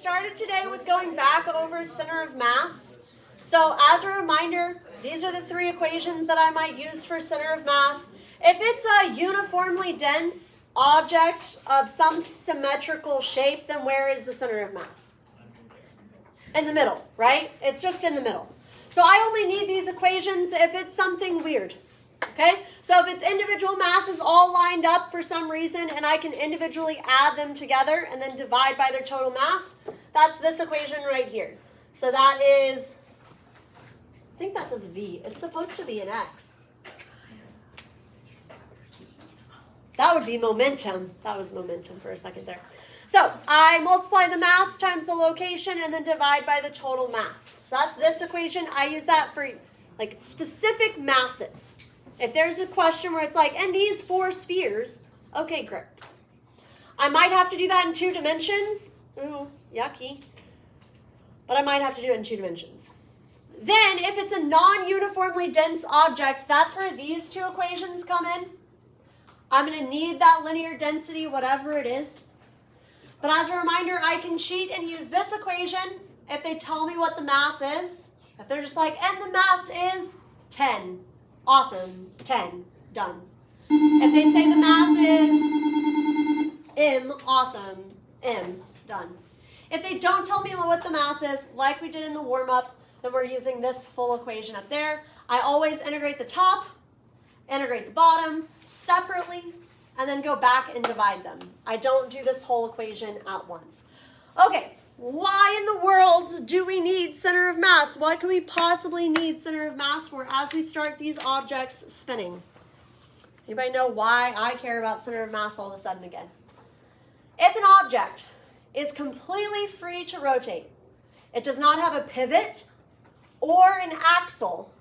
started today with going back over center of mass. So as a reminder, these are the three equations that I might use for center of mass. If it's a uniformly dense object of some symmetrical shape, then where is the center of mass? In the middle, right? It's just in the middle. So I only need these equations if it's something weird. Okay, so if it's individual masses all lined up for some reason and I can individually add them together and then divide by their total mass, that's this equation right here. So that is, I think that says V. It's supposed to be an X. That would be momentum. That was momentum for a second there. So I multiply the mass times the location and then divide by the total mass. So that's this equation. I use that for like specific masses. If there's a question where it's like, and these four spheres, okay, great. I might have to do that in 2 dimensions. Ooh, yucky. But I might have to do it in 2 dimensions. Then, if it's a non-uniformly dense object, that's where these 2 equations come in. I'm going to need that linear density, whatever it is. But as a reminder, I can cheat and use this equation if they tell me what the mass is. If they're just like, and the mass is 10. Awesome, 10, done. If they say the mass is m, awesome, m, done. If they don't tell me what the mass is, like we did in the warm-up, then we're using this full equation up there. I always integrate the top, integrate the bottom separately, and then go back and divide them. I don't do this whole equation at once. Okay. Why in the world do we need center of mass? What can we possibly need center of mass for as we start these objects spinning? Anybody know why I care about center of mass all of a sudden again? If an object is completely free to rotate, it does not have a pivot or an axle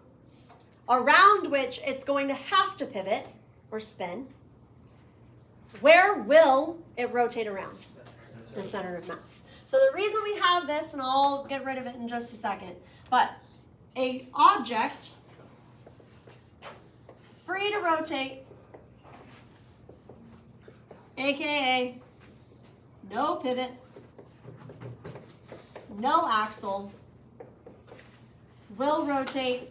around which it's going to have to pivot or spin, where will it rotate around? The center of mass. So the reason we have this, and I'll get rid of it in just a second, but an object free to rotate, aka no pivot, no axle, will rotate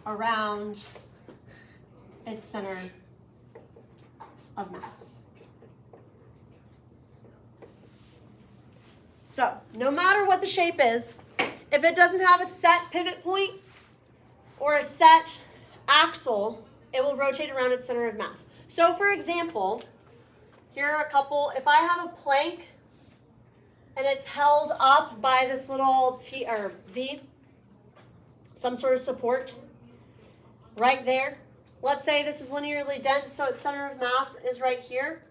around its center of mass. So, no matter what the shape is, if it doesn't have a set pivot point or a set axle, it will rotate around its center of mass. So, for example, here are a couple. If I have a plank and it's held up by this little T or V, some sort of support right there. Let's say this is linearly dense, so its center of mass is right here.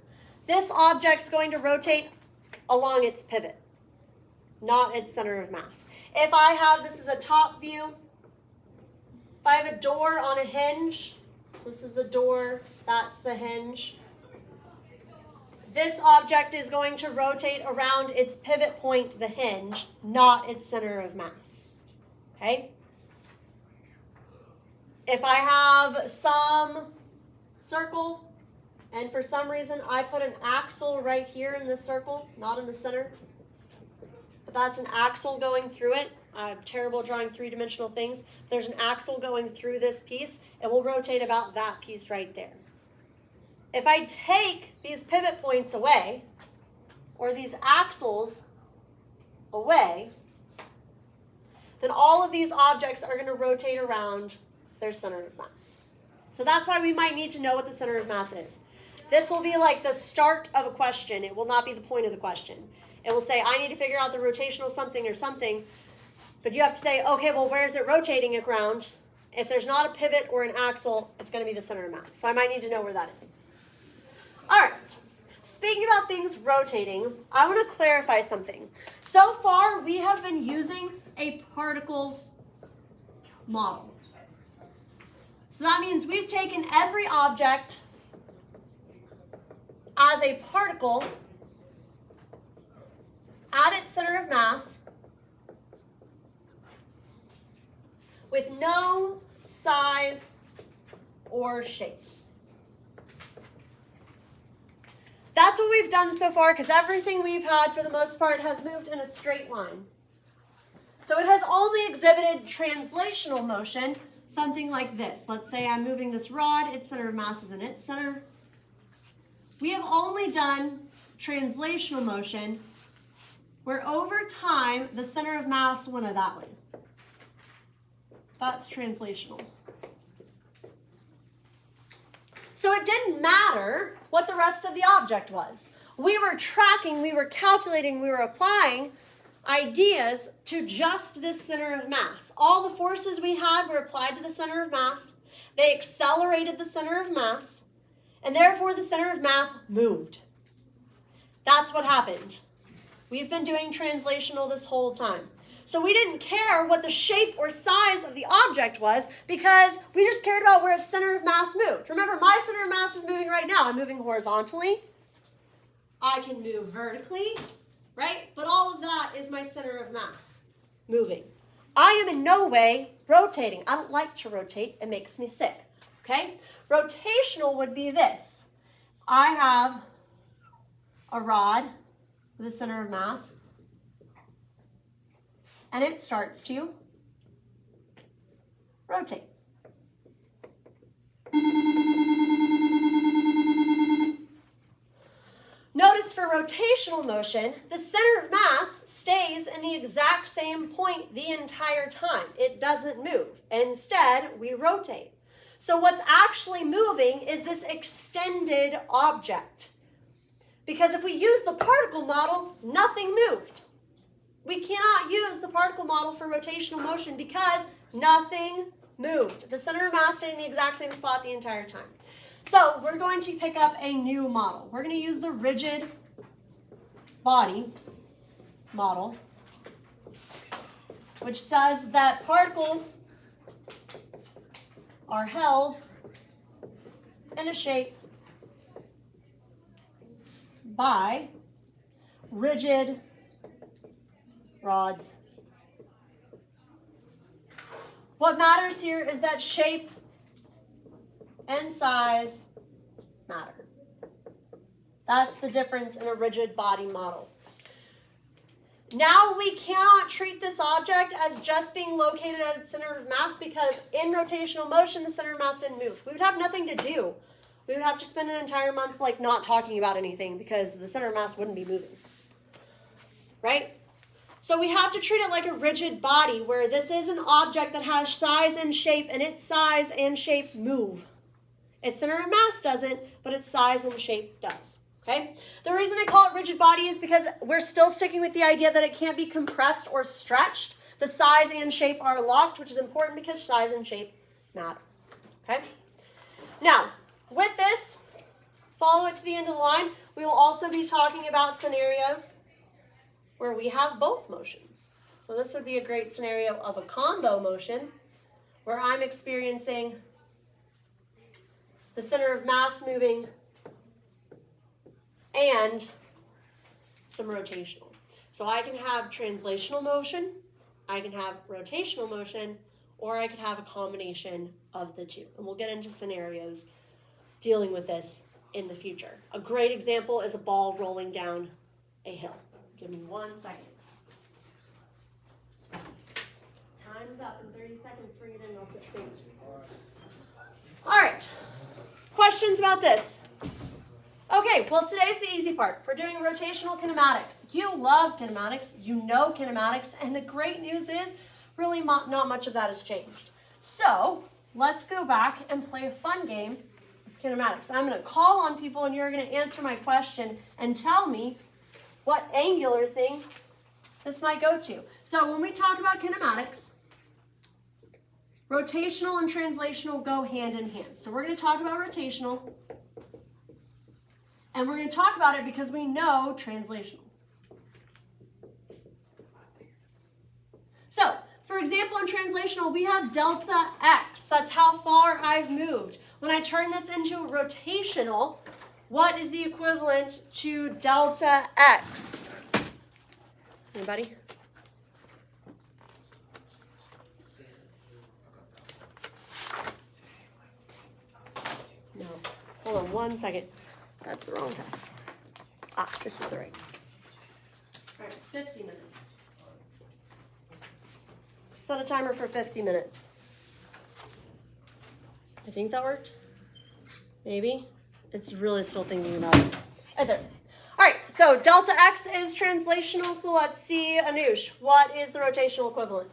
This object's going to rotate along its pivot, not its center of mass. If I have, this is a top view, if I have a door on a hinge, so this is the door, that's the hinge, this object is going to rotate around its pivot point, the hinge, not its center of mass. Okay? If I have some circle, and for some reason I put an axle right here in this circle, not in the center, but that's an axle going through it. I'm terrible at drawing 3-dimensional things. If there's an axle going through this piece, it will rotate about that piece right there. If I take these pivot points away, or these axles away, then all of these objects are going to rotate around their center of mass. So that's why we might need to know what the center of mass is. This will be like the start of a question. It will not be the point of the question. It will say, I need to figure out the rotational something or something, but you have to say, okay, well, where is it rotating around? If there's not a pivot or an axle, it's going to be the center of mass. So I might need to know where that is. All right. Speaking about things rotating, I want to clarify something. So far, we have been using a particle model. So that means we've taken every object as a particle at its center of mass with no size or shape. That's what we've done so far because everything we've had for the most part has moved in a straight line. So it has only exhibited translational motion, something like this. Let's say I'm moving this rod, its center of mass is in its center. We have only done translational motion where over time the center of mass went that way. That's translational. So it didn't matter what the rest of the object was. We were tracking, we were calculating, we were applying ideas to just this center of mass. All the forces we had were applied to the center of mass. They accelerated the center of mass, and therefore the center of mass moved. That's what happened. We've been doing translational this whole time. So we didn't care what the shape or size of the object was because we just cared about where its center of mass moved. Remember, my center of mass is moving right now. I'm moving horizontally. I can move vertically, right? But all of that is my center of mass moving. I am in no way rotating. I don't like to rotate. It makes me sick, okay? Rotational would be this. I have a rod with a center of mass, and it starts to rotate. Notice for rotational motion, the center of mass stays in the exact same point the entire time. It doesn't move. Instead, we rotate. So what's actually moving is this extended object. Because if we use the particle model, nothing moved. We cannot use the particle model for rotational motion because nothing moved. The center of mass stayed in the exact same spot the entire time. So we're going to pick up a new model. We're going to use the rigid body model, which says that particles are held in a shape by rigid rods. What matters here is that shape and size matter. That's the difference in a rigid body model. Now we cannot treat this object as just being located at its center of mass because in rotational motion, the center of mass didn't move. We would have nothing to do. We would have to spend an entire month like not talking about anything because the center of mass wouldn't be moving. Right? So we have to treat it like a rigid body where this is an object that has size and shape, and its size and shape move. Its center of mass doesn't, but its size and shape does. Okay? The reason they call it rigid body is because we're still sticking with the idea that it can't be compressed or stretched. The size and shape are locked, which is important because size and shape matter. Okay? Now, with this, follow it to the end of the line. We will also be talking about scenarios where we have both motions. So this would be a great scenario of a combo motion where I'm experiencing the center of mass moving and some rotational. So I can have translational motion, I can have rotational motion, or I could have a combination of the two. And we'll get into scenarios dealing with this in the future. A great example is a ball rolling down a hill. Give me 1 second. Time's up in 30 seconds. Bring it in and I'll switch pages. All right. Questions about this? Okay, well, today's the easy part. We're doing rotational kinematics. You love kinematics. You know kinematics. And the great news is really not much of that has changed. So let's go back and play a fun game of kinematics. I'm going to call on people and you're going to answer my question and tell me what angular thing this might go to. So when we talk about kinematics, rotational and translational go hand in hand. So we're going to talk about rotational, and we're going to talk about it because we know translational. So, for example, in translational, we have delta x. That's how far I've moved. When I turn this into rotational, what is the equivalent to delta x? Anybody? No. Hold on 1 second. That's the wrong test. This is the right. All right, 50 minutes. Set a timer for 50 minutes. I think that worked. Maybe. It's really still thinking about it. Right there. All right, so delta x is translational, so let's see, Anush, what is the rotational equivalent?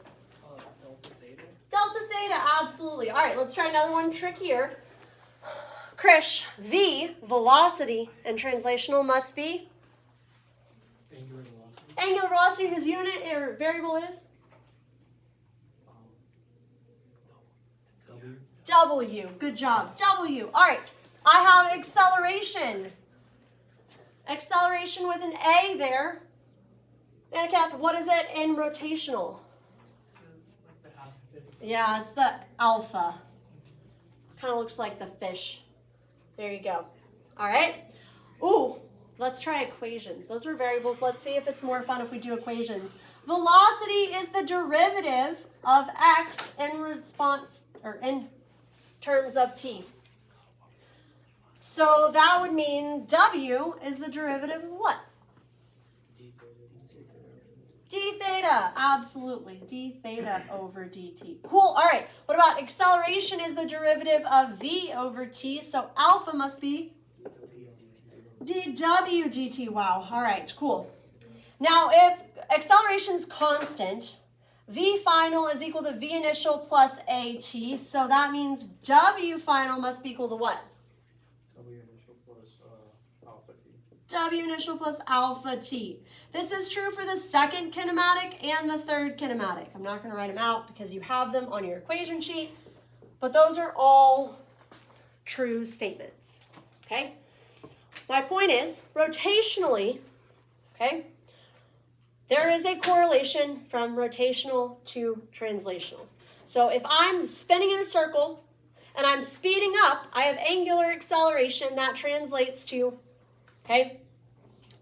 Delta theta. Delta theta, absolutely. All right, let's try another one trickier. Krish, v, velocity, and translational must be? Angular velocity. Angular velocity, whose unit or variable is? W. W, good job, W. All right, I have acceleration. Acceleration with an A there. Anakath, what is it in rotational? Like the half of it. Yeah, it's the alpha. Kind of looks like the fish. There you go. All right. Ooh, let's try equations. Those were variables. Let's see if it's more fun if we do equations. Velocity is the derivative of x in response or in terms of t. So that would mean W is the derivative of what? D theta, absolutely. D theta over dt. Cool, all right. What about acceleration is the derivative of v over t, so alpha must be dw dt. Wow, all right, cool. Now, if acceleration's constant, v final is equal to v initial plus at, so that means w final must be equal to what? W initial plus alpha t. W initial plus alpha t. This is true for the second kinematic and the third kinematic. I'm not going to write them out because you have them on your equation sheet, but those are all true statements, okay? My point is, rotationally, okay, there is a correlation from rotational to translational. So if I'm spinning in a circle and I'm speeding up, I have angular acceleration that translates to, okay,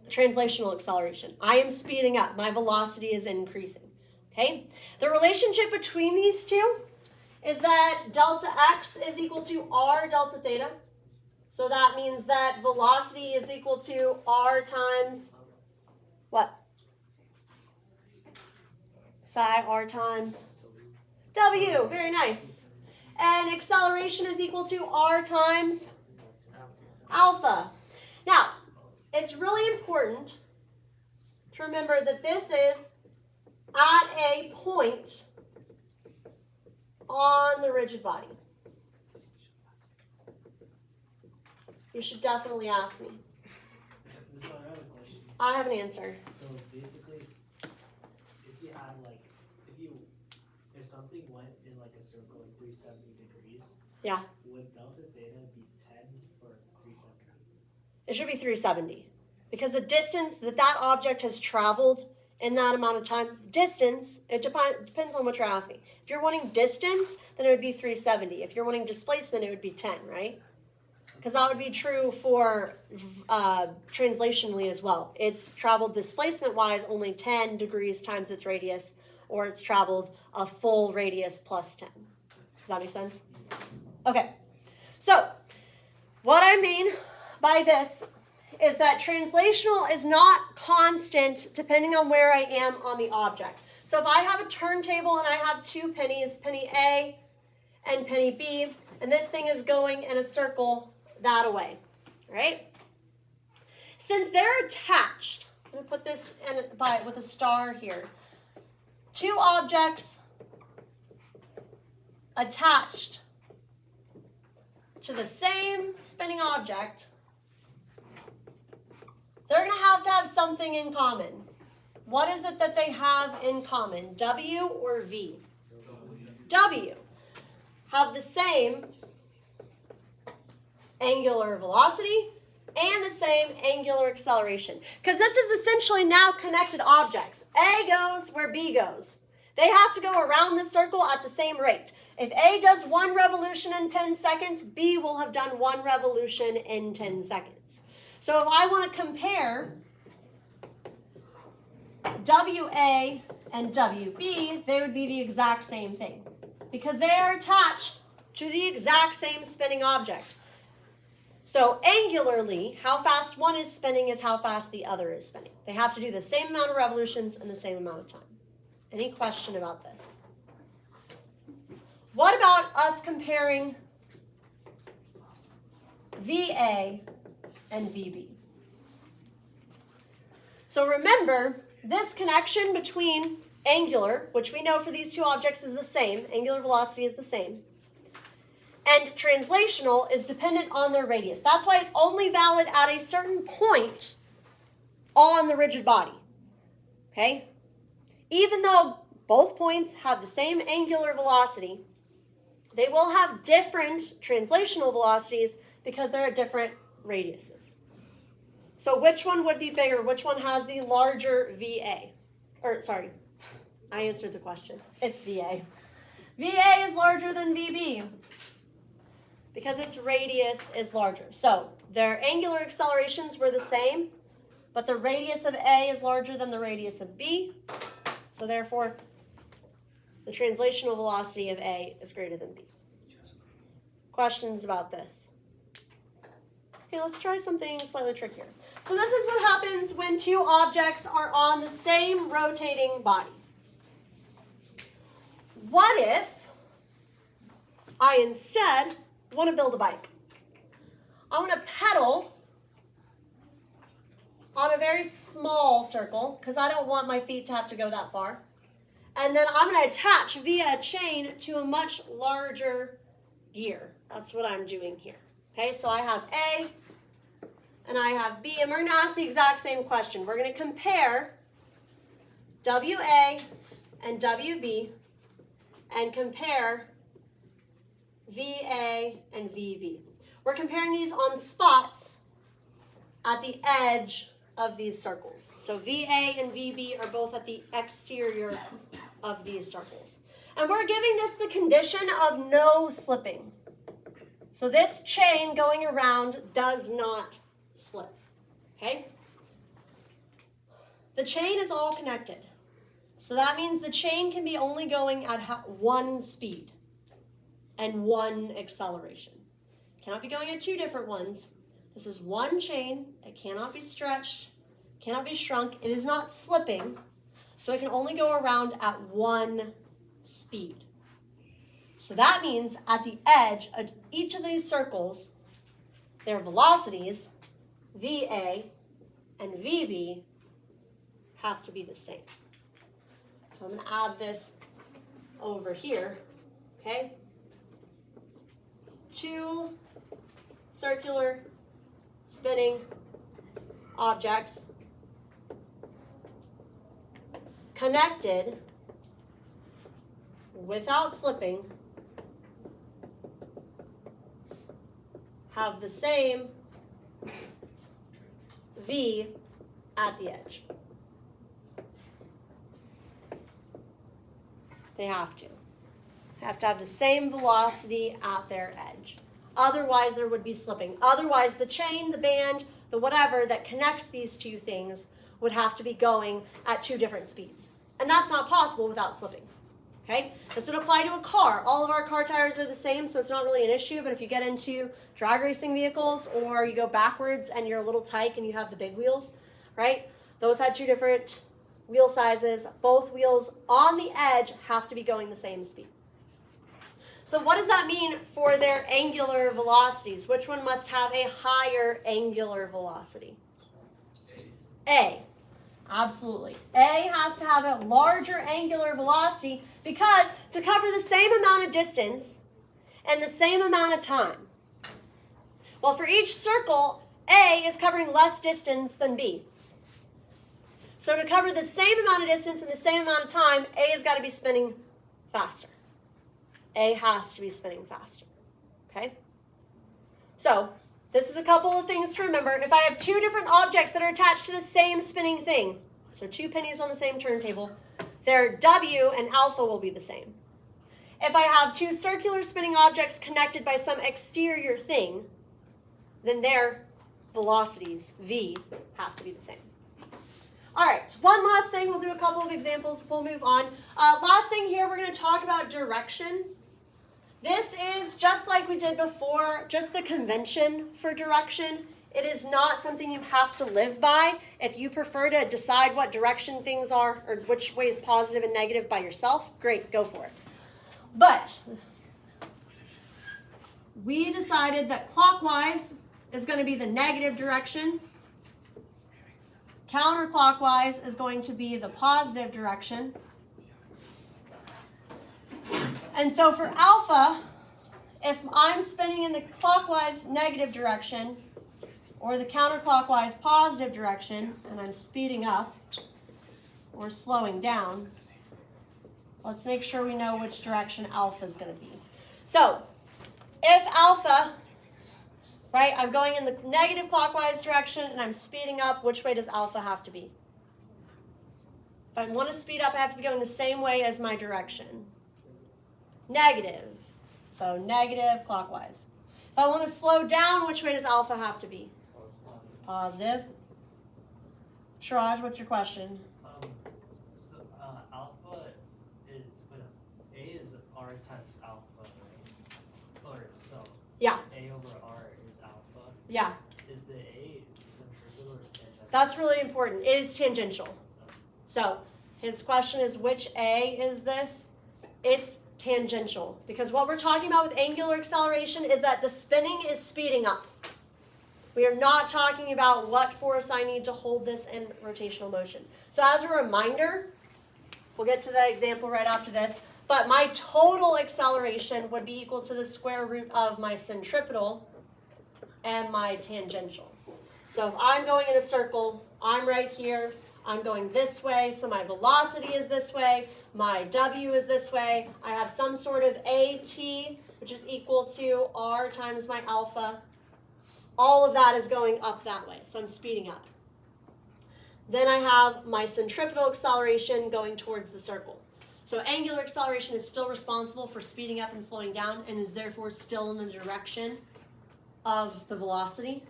translational acceleration. I am speeding up. My velocity is increasing, okay? The relationship between these two is that delta x is equal to r delta theta. So that means that velocity is equal to r times what? Psi r times w. Very nice. And acceleration is equal to r times alpha. Now, it's really important to remember that this is at a point on the rigid body. You should definitely ask me. So I have a question. I have an answer. So basically, if you had like, if something went in like a circle like 370 degrees, Yeah. would delta theta be 10 or 370? It should be 370 because the distance that that object has traveled in that amount of time, distance, it depends on what you're asking. If you're wanting distance, then it would be 370. If you're wanting displacement, it would be 10, right? Because that would be true for translationally as well. It's traveled displacement-wise only 10 degrees times its radius, or it's traveled a full radius plus 10. Does that make sense? Okay. So, what I mean by this is that translational is not constant depending on where I am on the object. So if I have a turntable and I have two pennies, penny A and penny B, and this thing is going in a circle that away, right? Since they're attached, I'm going to put this in with a star here. Two objects attached to the same spinning object, they're going to have something in common. What is it that they have in common? W or V? W. Have the same angular velocity and the same angular acceleration. Because this is essentially now connected objects. A goes where B goes. They have to go around the circle at the same rate. If A does 1 revolution in 10 seconds, B will have done 1 revolution in 10 seconds. So if I want to compare WA and WB, they would be the exact same thing because they are attached to the exact same spinning object. So angularly, how fast one is spinning is how fast the other is spinning. They have to do the same amount of revolutions in the same amount of time. Any question about this? What about us comparing VA and VB? So remember, this connection between angular, which we know for these two objects is the same, angular velocity is the same, and translational is dependent on their radius. That's why it's only valid at a certain point on the rigid body. Okay? Even though both points have the same angular velocity, they will have different translational velocities because they're at different radiuses. So which one would be bigger? Which one has the larger VA? Or, sorry, I answered the question. It's VA. VA is larger than VB because its radius is larger. So their angular accelerations were the same, but the radius of A is larger than the radius of B. So therefore, the translational velocity of A is greater than B. Questions about this? Okay, let's try something slightly trickier. So this is what happens when two objects are on the same rotating body. What if I instead want to build a bike? I want to pedal on a very small circle because I don't want my feet to have to go that far. And then I'm going to attach via a chain to a much larger gear. That's what I'm doing here. Okay, so I have A and I have B, and we're going to ask the exact same question. We're going to compare WA and WB and compare VA and VB. We're comparing these on spots at the edge of these circles. So VA and VB are both at the exterior of these circles. And we're giving this the condition of no slipping. So this chain going around does not slip. Okay? The chain is all connected. So that means the chain can be only going at one speed and one acceleration. It cannot be going at two different ones. This is one chain. It cannot be stretched, cannot be shrunk. It is not slipping. So it can only go around at one speed. So that means at the edge of each of these circles, their velocities, VA and VB, have to be the same. So I'm going to add this over here, okay? Two circular spinning objects connected without slipping have the same V at the edge. They have to. They have to have the same velocity at their edge. Otherwise, there would be slipping. Otherwise, the chain, the band, the whatever that connects these two things would have to be going at two different speeds. And that's not possible without slipping. Okay? This would apply to a car. All of our car tires are the same, so it's not really an issue. But if you get into drag racing vehicles or you go backwards and you're a little tyke and you have the big wheels, right? Those had two different wheel sizes. Both wheels on the edge have to be going the same speed. So what does that mean for their angular velocities? Which one must have a higher angular velocity? A. Absolutely. A has to have a larger angular velocity because to cover the same amount of distance and the same amount of time. Well, for each circle, A is covering less distance than B. So to cover the same amount of distance in the same amount of time, A has got to be spinning faster. A has to be spinning faster. Okay? So this is a couple of things to remember. If I have two different objects that are attached to the same spinning thing, so two pennies on the same turntable, their W and alpha will be the same. If I have two circular spinning objects connected by some exterior thing, then their velocities, V, have to be the same. All right, one last thing. We'll do a couple of examples. We'll move on. Last thing here, we're going to talk about direction. This is just like we did before, just the convention for direction. It is not something you have to live by. If you prefer to decide what direction things are or which way is positive and negative by yourself, great, go for it. But we decided that clockwise is going to be the negative direction. Counterclockwise is going to be the positive direction. And so for alpha, if I'm spinning in the clockwise negative direction or the counterclockwise positive direction, and I'm speeding up or slowing down, let's make sure we know which direction alpha is going to be. So if alpha, right, I'm going in the negative clockwise direction and I'm speeding up, which way does alpha have to be? If I want to speed up, I have to be going the same way as my direction. Negative. So negative clockwise. If I want to slow down, which way does alpha have to be? Positive. Shiraj, what's your question? Alpha is, A is R times alpha, right? Or so. Yeah. A over R is alpha. Yeah. Is the A centrifugal or tangential? That's really important. It is tangential. So his question is, which A is this? It's tangential. Because what we're talking about with angular acceleration is that the spinning is speeding up. We are not talking about what force I need to hold this in rotational motion. So as a reminder, we'll get to the example right after this, but my total acceleration would be equal to the square root of my centripetal and my tangential. So if I'm going in a circle, I'm right here, I'm going this way, so my velocity is this way, my W is this way, I have some sort of AT, which is equal to R times my alpha. All of that is going up that way, so I'm speeding up. Then I have my centripetal acceleration going towards the circle. So angular acceleration is still responsible for speeding up and slowing down and is therefore still in the direction of the velocity.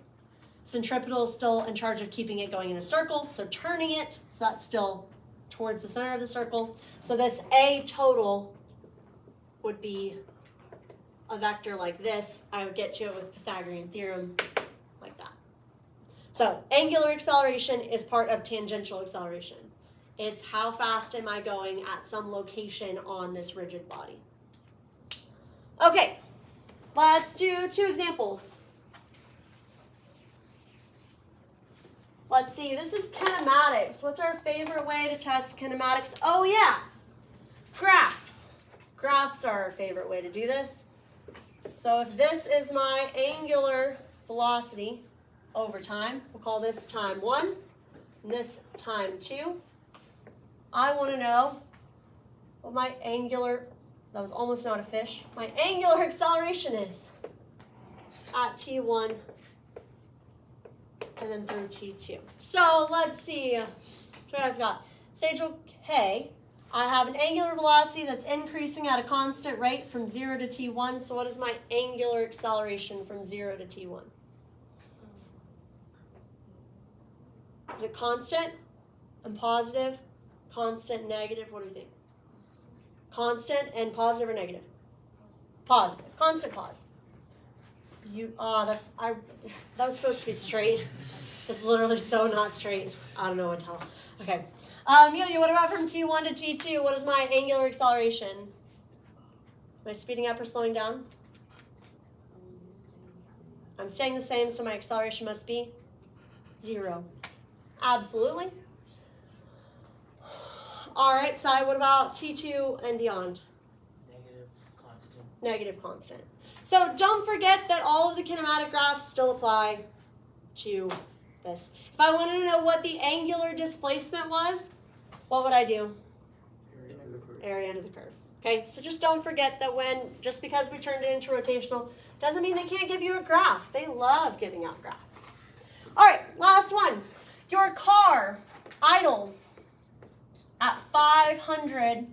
Centripetal is still in charge of keeping it going in a circle, so turning it, so that's still towards the center of the circle. So this A total would be a vector like this. I would get to it with Pythagorean theorem like that. So angular acceleration is part of tangential acceleration. It's how fast am I going at some location on this rigid body. Okay, let's do 2 examples. Let's see, this is kinematics. What's our favorite way to test kinematics? Oh yeah, graphs. Graphs are our favorite way to do this. So if this is my angular velocity over time, we'll call this time 1, and this time 2. I want to know what my angular, that was almost not a fish, my angular acceleration is at T1 and then through T2. So let's see, what I've got. Stage K, I have an angular velocity that's increasing at a constant rate from 0 to T1. So what is my angular acceleration from 0 to T1? Is it constant and positive? Constant, negative? What do you think? Constant and positive or negative? Positive. Constant, positive. That was supposed to be straight. It's literally so not straight. I don't know what to tell. Okay. Amelia, what about from T1 to T2? What is my angular acceleration? Am I speeding up or slowing down? I'm staying the same, so my acceleration must be 0. Absolutely. All right, Sai, what about T2 and beyond? Negative constant. Negative constant. So don't forget that all of the kinematic graphs still apply to this. If I wanted to know what the angular displacement was, what would I do? Area under the curve. Okay, so just don't forget that just because we turned it into rotational, doesn't mean they can't give you a graph. They love giving out graphs. All right, last one. Your car idles at 500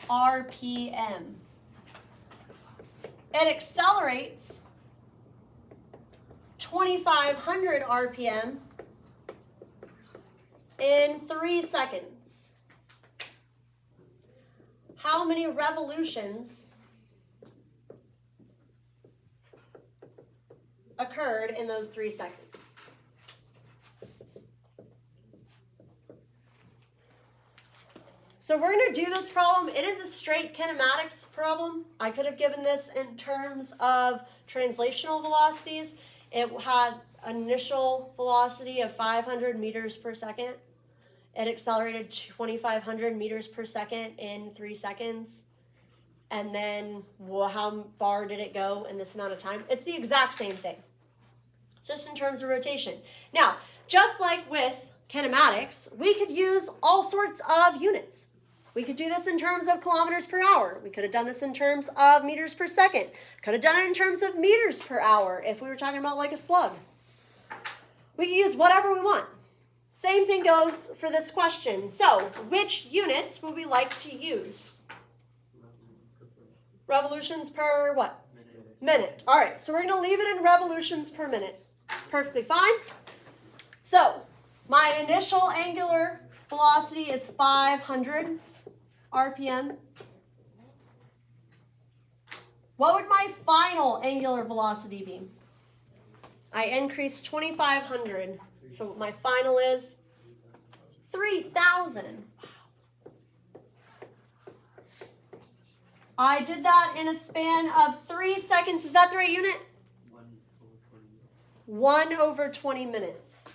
RPM. It accelerates 2,500 RPM in 3 seconds. How many revolutions occurred in those 3 seconds. So we're going to do this problem. It is a straight kinematics problem. I could have given this in terms of translational velocities. It had initial velocity of 500 meters per second. It accelerated 2,500 meters per second in 3 seconds. And then how far did it go in this amount of time? It's the exact same thing, just in terms of rotation. Now, just like with kinematics, we could use all sorts of units. We could do this in terms of kilometers per hour. We could have done this in terms of meters per second. Could have done it in terms of meters per hour if we were talking about like a slug. We can use whatever we want. Same thing goes for this question. So, which units would we like to use? Revolutions per what? Minute. All right, so we're going to leave it in revolutions per minute. Perfectly fine. So, my initial angular velocity is 500 RPM. What would my final angular velocity be? I increased 2,500. So my final is 3,000. I did that in a span of 3 seconds. Is that the right unit? 1 over 20 minutes.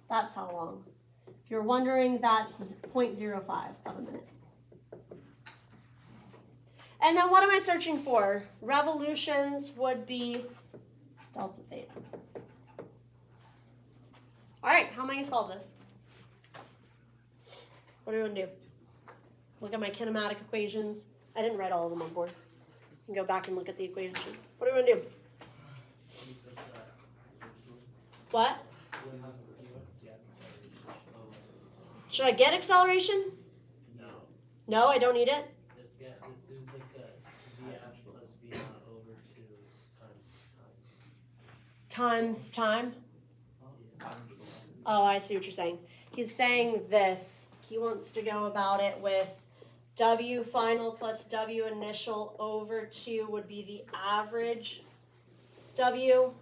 That's how long. If you're wondering, that's 0.05 of a minute. And then what am I searching for? Revolutions would be delta theta. All right, how am I going to solve this? What are we going to do? Look at my kinematic equations. I didn't write all of them on board. You can go back and look at the equation. What are we going to do? What? Should I get acceleration? No. No, I don't need it. This dude's like a VF plus V naught over 2 times time. Times time. Oh, I see what you're saying. He's saying this. He wants to go about it with W final plus W initial over 2 would be the average W,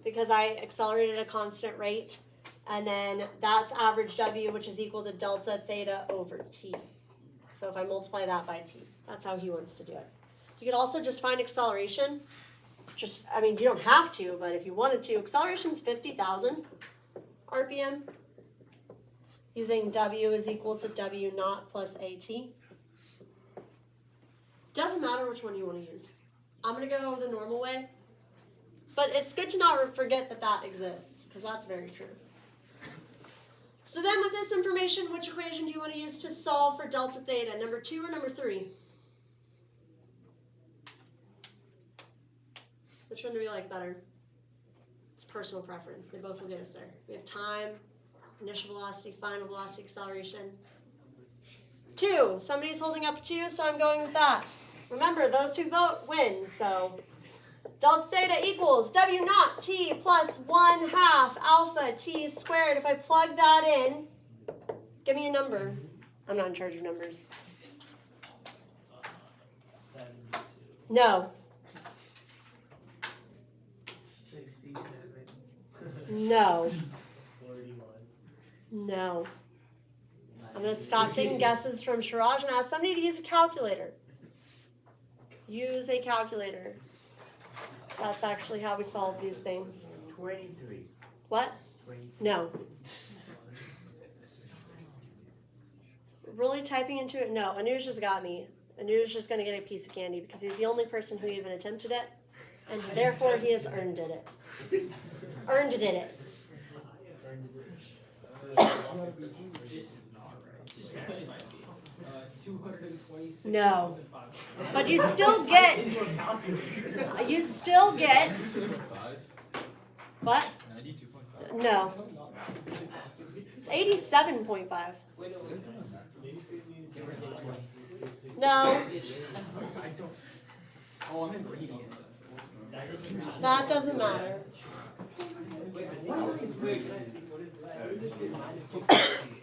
because I accelerated at a constant rate. And then that's average W, which is equal to delta theta over T. So if I multiply that by T, that's how he wants to do it. You could also just find acceleration. You don't have to, but if you wanted to, acceleration is 50,000 RPM. Using W is equal to W naught plus AT. Doesn't matter which one you want to use. I'm going to go the normal way. But it's good to not forget that that exists, because that's very true. So then with this information, which equation do you want to use to solve for delta theta? Number 2 or number 3? Which one do we like better? It's personal preference. They both will get us there. We have time, initial velocity, final velocity, acceleration. 2. Somebody's holding up 2, so I'm going with that. Remember, those who vote win. So delta theta equals W naught T plus 1/2 alpha T squared. If I plug that in, give me a number. I'm not in charge of numbers. 72. No. 67. No. 41. No. I'm going to stop taking guesses from Shiraj and ask somebody to use a calculator. Use a calculator. That's actually how we solve these things. 23. What? 23. No. Really typing into it? No. Anuj just got me. Anuj is just going to get a piece of candy because he's the only person who even attempted it. And therefore he has earned it. Earned it. It's This is not right. 226. No. But you still get, what? 92.5. No. It's 87.5. No. I don't. Oh, I'm in reading it. That doesn't matter. Wait, can I see what is that?